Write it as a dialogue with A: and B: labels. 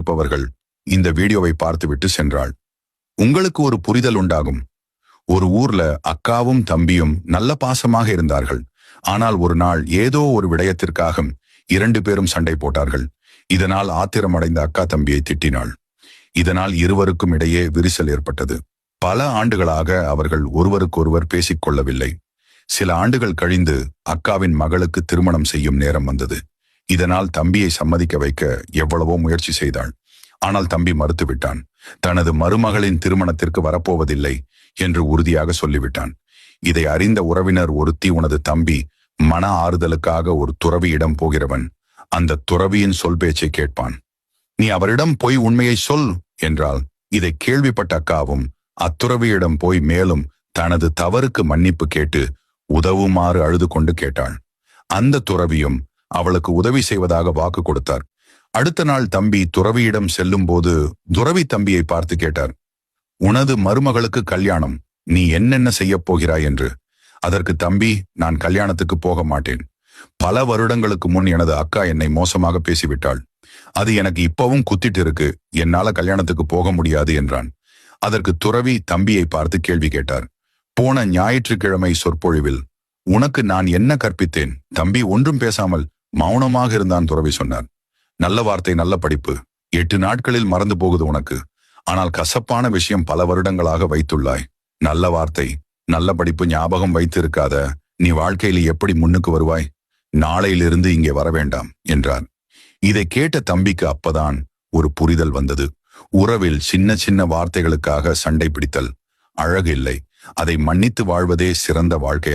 A: இருப்பவர்கள் இந்த வீடியோவை பார்த்துவிட்டு சென்றாள். உங்களுக்கு ஒரு புரிதல் உண்டாகும். ஒரு ஊர்ல அக்காவும் தம்பியும் நல்ல பாசமாக இருந்தார்கள். ஆனால் ஒரு நாள் ஏதோ ஒரு விடயத்திற்காக 2 பேரும் சண்டை போட்டார்கள். இதனால் ஆத்திரமடைந்த அக்கா தம்பியை திட்டினாள். இதனால் இருவருக்கும் இடையே விரிசல் ஏற்பட்டது. பல ஆண்டுகளாக அவர்கள் ஒருவருக்கொருவர் பேசிக்கொள்ளவில்லை. சில ஆண்டுகள் கழிந்து அக்காவின் மகளுக்கு திருமணம் செய்யும் நேரம் வந்தது. இதனால் தம்பியை சம்மதிக்க வைக்க எவ்வளவோ முயற்சி செய்தாள். ஆனால் தம்பி மறுத்துவிட்டான். தனது மருமகளின் திருமணத்திற்கு வரப்போவதில்லை என்று உறுதியாக சொல்லிவிட்டான். இதை அறிந்த உறவினர் ஒருத்தி, உனது தம்பி மன ஆறுதலுக்காக ஒரு துறவியிடம் போகிறவன். அந்த துறவியின் சொல் பேச்சை கேட்பான். நீ அவரிடம் போய் உண்மையை சொல் என்றாள். இதை கேள்விப்பட்ட அக்காவும் அத்துறவியிடம் போய் மேலும் தனது தவறுக்கு மன்னிப்பு கேட்டு உதவுமாறு அழுது கொண்டு கேட்டாள். அந்த துறவியும் அவளுக்கு உதவி செய்வதாக வாக்கு கொடுத்தார். அடுத்த நாள் தம்பி துறவியிடம் செல்லும் போது துறவி தம்பியை பார்த்து கேட்டார், உனது மருமகளுக்கு கல்யாணம், நீ என்னென்ன செய்ய போகிறாய் என்று. அதற்கு தம்பி, நான் கல்யாணத்துக்கு போக மாட்டேன். பல வருடங்களுக்கு முன் எனது அக்கா என்னை மோசமாக பேசிவிட்டாள். அது எனக்கு இப்பவும் குத்திட்டு இருக்கு. என்னால கல்யாணத்துக்கு போக முடியாது என்றான். அதற்கு துறவி தம்பியை பார்த்து கேள்வி கேட்டார். போன ஞாயிற்றுக்கிழமை சொற்பொழிவில் உனக்கு நான் என்ன கற்பித்தேன்? தம்பி ஒன்றும் பேசாமல் மௌனமாக இருந்தான். துறவி சொன்னார், நல்ல வார்த்தை நல்ல படிப்பு 8 நாட்களில் மறந்து போகுது உனக்கு. ஆனால் கசப்பான விஷயம் பல வருடங்களாக வைத்துள்ளாய். நல்ல வார்த்தை நல்ல படிப்பு ஞாபகம் வைத்து இருக்காத, நீ வாழ்க்கையில் எப்படி முன்னுக்கு வருவாய்? நாளையிலிருந்து இங்கே வர வேண்டாம் என்றார். இதை கேட்ட தம்பிக்கு அப்பதான் ஒரு புரிதல் வந்தது. உறவில் சின்ன சின்ன வார்த்தைகளுக்காக சண்டை பிடித்தல் அழகு இல்லை. அதை மன்னித்து வாழ்வதே சிறந்த வாழ்க்கை.